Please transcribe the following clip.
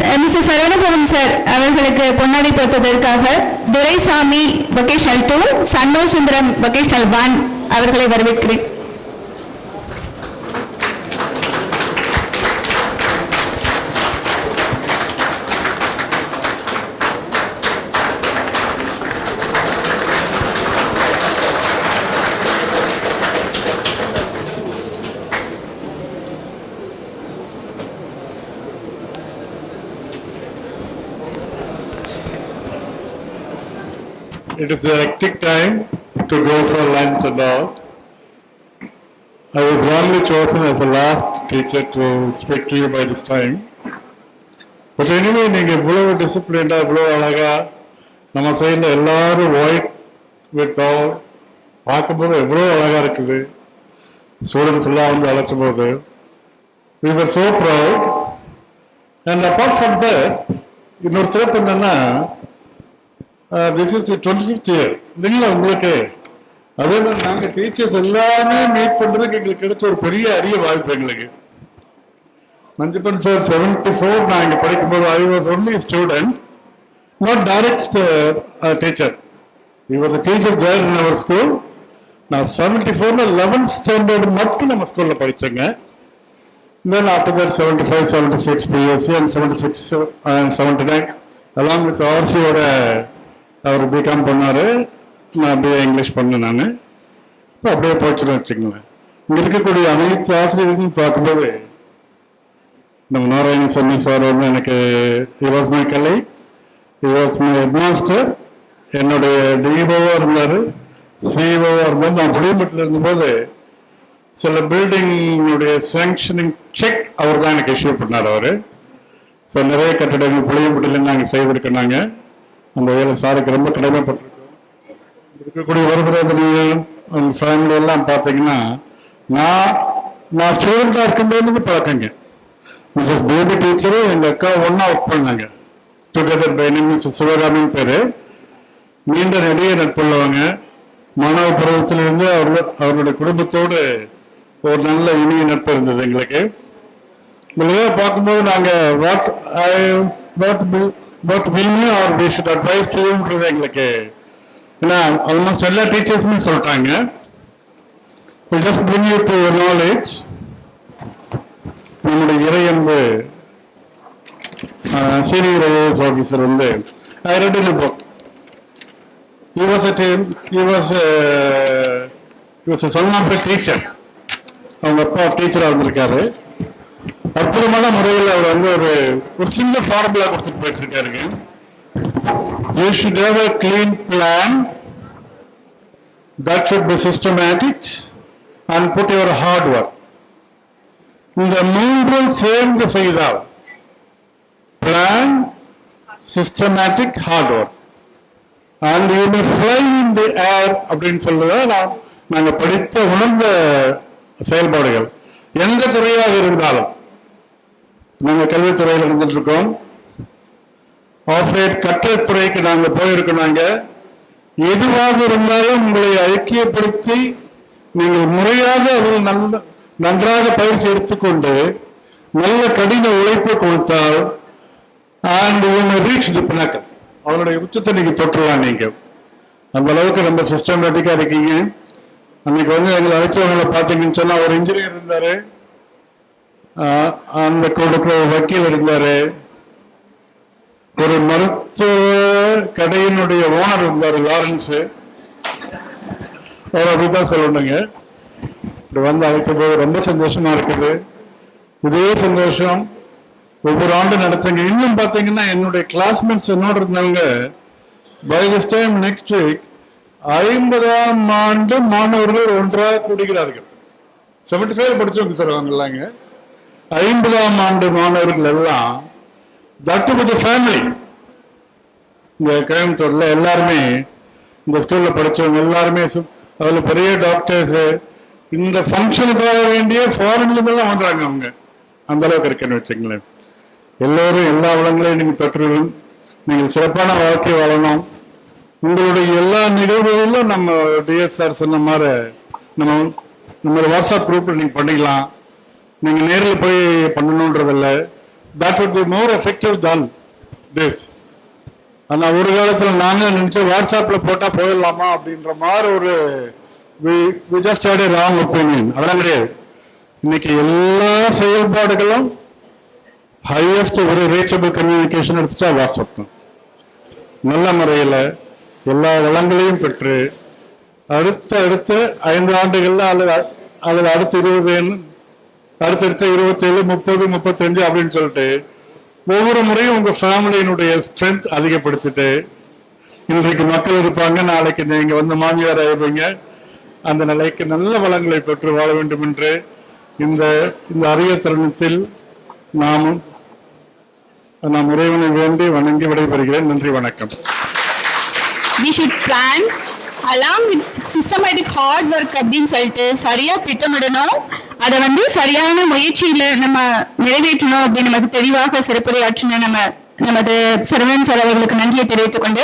Mister Saravana Bhavan sir அவர்களுக்கு பொன்னாடை போர்த்ததற்காக Duraisamy vocational 2, Shanmuga Sundaram vocational 1 அவர்களை வரவேற்கிறேன். It is a hectic time to go for lunch and all. I was only chosen as the last teacher to speak to you by this time. But anyway, நீங்க இவ்வளவு டிசிப்ளின்டா இவ்வளவு அழகா நம்ம சைடில் எல்லாரும் ஒயிட் வித் ஆல் பார்க்கும்போது எவ்வளோ அழகா இருக்குது. ஸ்டூடெண்ட்ஸ் எல்லாம் வந்து அழைச்ச போது we were so proud. And apart from that, இன்னொரு சிறப்பு என்னன்னா this is the 25th year இல்லைங்களா உங்களுக்கு. அதே மாதிரி நாங்கள் டீச்சர்ஸ் எல்லாமே மீட் பண்ணுறதுக்கு எங்களுக்கு கிடைச்ச ஒரு பெரிய அரிய வாய்ப்பு எங்களுக்கு. மஞ்சப்பன் சார் 74 நான் இங்கே படிக்கும்போது I was only student, not direct teacher. he was a teacher there in our school. நான் 74ல 11th ஸ்டாண்டர்ட் மட்டும் நம்ம ஸ்கூலில் படித்தேங்க. then after that 75, 76 PSC and 76 and 79 along with RCயோட அவர் பிகாம் பண்ணார், நான் அப்படியே இங்கிலீஷ் பண்ணேன். நான் இப்போ அப்படியே போச்சுன்னு வச்சுக்கோங்களேன். இங்கே இருக்கக்கூடிய அனைத்து ஆசிரியர்களும் பார்க்கும்போது நம்ம நாராயணன் சொன்ன சார் வந்து எனக்கு he was my colleague, he was my headmaster, என்னுடைய டிஓவாக இருந்தார், சிஓவாக இருந்தார். நான் புளியம்பட்டில் இருந்தபோது சில பில்டிங்குடைய சாங்ஷனிங் செக் அவர் தான் எனக்கு இஷ்யூ பண்ணார். அவர் ஸோ நிறைய கட்டிடங்கள் புளியம்பட்டியில் நாங்கள் செய்திருக்கோம். அந்த வேலை சாருக்கு ரொம்ப கடமைப்பட்டிருக்கோம். இருக்கக்கூடிய வரதராஜனையும் அவங்க ஃபேமிலி எல்லாம் பார்த்தீங்கன்னா நான் ஸ்டூடெண்டாக இருக்கும்போது பார்க்கங்க. மிஸ்ஸஸ் பேபி டீச்சரும் எங்கள் அக்கா ஒன்றா ஒர்க் பண்ணாங்க டுகெதர் பை நேம் மிஸ்ஸஸ் சிவகாமின் பேர். நீண்ட நெடிய நட்புள்ளவங்க. மாணவ பருவத்திலிருந்து அவருடைய குடும்பத்தோடு ஒரு நல்ல இனிய நட்பு இருந்தது எங்களுக்கு. இதெல்லாம் பார்க்கும்போது நாங்கள் what will me or we should advise to எங்களுக்கு ஏன்னா ஆல்மோஸ்ட் எல்லா டீச்சர்ஸுமே சொல்லிட்டாங்க. we'll just bring you to your knowledge. நம்முடைய இறையன்பு சீனியர் ஐஏஎஸ் ஆஃபீஸர் வந்து I read in a book. He was a son of a teacher. அவங்க அப்பா டீச்சராக இருந்திருக்காரு. அற்புதமான முறையில் அவர் வந்து ஒரு சின்ன ஃபார்முலா கொடுத்துட்டு போயிட்டு இருக்காருங்க. You should have a clean plan that should be systematic and put your hard work. இந்த மூன்றும் சேர்ந்து செய்தால் plan, systematic, hard work and you may fly in the air அப்படின்னு சொல்லுதான் நாங்கள் படித்த உணர்ந்த செயல்பாடுகள். எந்த துறையாக இருந்தாலும் நாங்கள் கல்வித்துறையில் இருந்துட்டு இருக்கோம். ஆஃப்ரேட் கற்றத்துறைக்கு நாங்கள் போயிருக்கோம். எதுவாக இருந்தாலும் உங்களை ஐக்கியப்படுத்தி நீங்கள் முறையாக அதில் நன்றாக பயிற்சி எடுத்துக்கொண்டு நல்ல கடின உழைப்பு கொடுத்தால் அண்ட் ரீச் தி பினாக்கல், அவனுடைய உச்சத்தை நீங்க தொட்டுலாம். நீங்க அந்த அளவுக்கு ரொம்ப சிஸ்டமேட்டிக்கா இருக்கீங்க. அன்னைக்கு வந்து எங்களை அழைச்சவங்களை பார்த்தீங்கன்னு சொன்னா ஒரு இன்ஜினியர் இருந்தாரு, அந்த கூட்டத்தில் ஒரு வக்கீல் இருந்தாரு, ஒரு மருத்துவ கடையினுடைய ஓனர் இருந்தாரு லாரன்ஸ். அவர் அப்படிதான் சொல்லணுங்க. இப்படி வந்து அழைச்ச போது ரொம்ப சந்தோஷமா இருக்குது. இதே சந்தோஷம் ஒவ்வொரு ஆண்டு நடத்துங்க. இன்னும் பார்த்தீங்கன்னா என்னுடைய கிளாஸ்மேட்ஸ் என்னோட இருந்தாங்க. By this time next week 50ஆம் ஆண்டு மாணவர்கள் ஒன்றாக கூடுகிறார்கள். 75 படிச்சவங்க சார் அவங்கலாங்க. 50ஆம் ஆண்டு மாணவர்கள் எல்லாம் தட் வித் ஃபேமிலி. இந்த கோயம்புத்தூர்ல எல்லாருமே இந்த ஸ்கூல்ல படிச்சவங்க எல்லாருமே அதில் பெரிய டாக்டர்ஸ் இந்த ஃபங்க்ஷனுக்காக வேண்டிய ஃபாரின்ல இருந்தெல்லாம் வந்துறாங்க. அவங்க அந்த அளவுக்கு இருக்குன்னு வச்சுங்களேன். எல்லோரும் எல்லா வளங்களையும் நீங்கள் பெற்று நீங்கள் சிறப்பான வாழ்க்கை வாழணும். உங்களுடைய எல்லா நிகழ்வுகளிலும் நம்ம டிஎஸ்ஆர் சொன்ன மாதிரி நம்ம வாட்ஸ்அப் குரூப்பில் நீங்கள் பண்ணிக்கலாம். நீங்கள் நேரில் போய் பண்ணணுன்றதில்ல. that would be more effective than this. ஆனா ஒரு காலத்துல நாங்க நினைச்ச வாட்ஸ்அப்ல போட்டா போயிடலாமா அப்படின்ற மாதிரி ஒரு we just had a wrong opinion. அதெல்லாம் கிடையாது. இன்னைக்கு எல்லா செயல்பாடுகளும் ஹையஸ்ட் ஒரு ரீச்சபிள் கம்யூனிகேஷன் எடுத்துட்டா வாட்ஸ்அப் தான். நல்ல முறையில் எல்லா வளங்களையும் பெற்று அடுத்த 5 ஆண்டுகள்ல அல்லது அடுத்தடுத்த 27, 30, 35 அப்படின்னு சொல்லிட்டு ஒவ்வொரு முறையும் உங்க ஃபேமிலியினுடைய ஸ்ட்ரென்த் அதிகப்படுத்திட்டு இன்றைக்கு மக்கள் இருப்பாங்க, நாளைக்கு நீங்க வந்து மாமியார் ஆயிடுவீங்க, அந்த நிலைக்கு நல்ல வளங்களை பெற்று வாழ வேண்டும் என்று இந்த அரிய தருணத்தில் நாம் இறைவனை வேண்டி வணங்கி விடைபெறுகிறேன். நன்றி, வணக்கம். We should plan along with systematic hard work அப்படின்னு சொல்லிட்டு சரியா திட்டமிடணும். அதை வந்து சரியான முயற்சியில நம்ம நிறைவேற்றணும் அப்படின்னு நமக்கு தெளிவாக சிறப்புரையாற்றின நமது சரவணன் சார் அவர்களுக்கு நன்றியை தெரிவித்துக் கொண்டு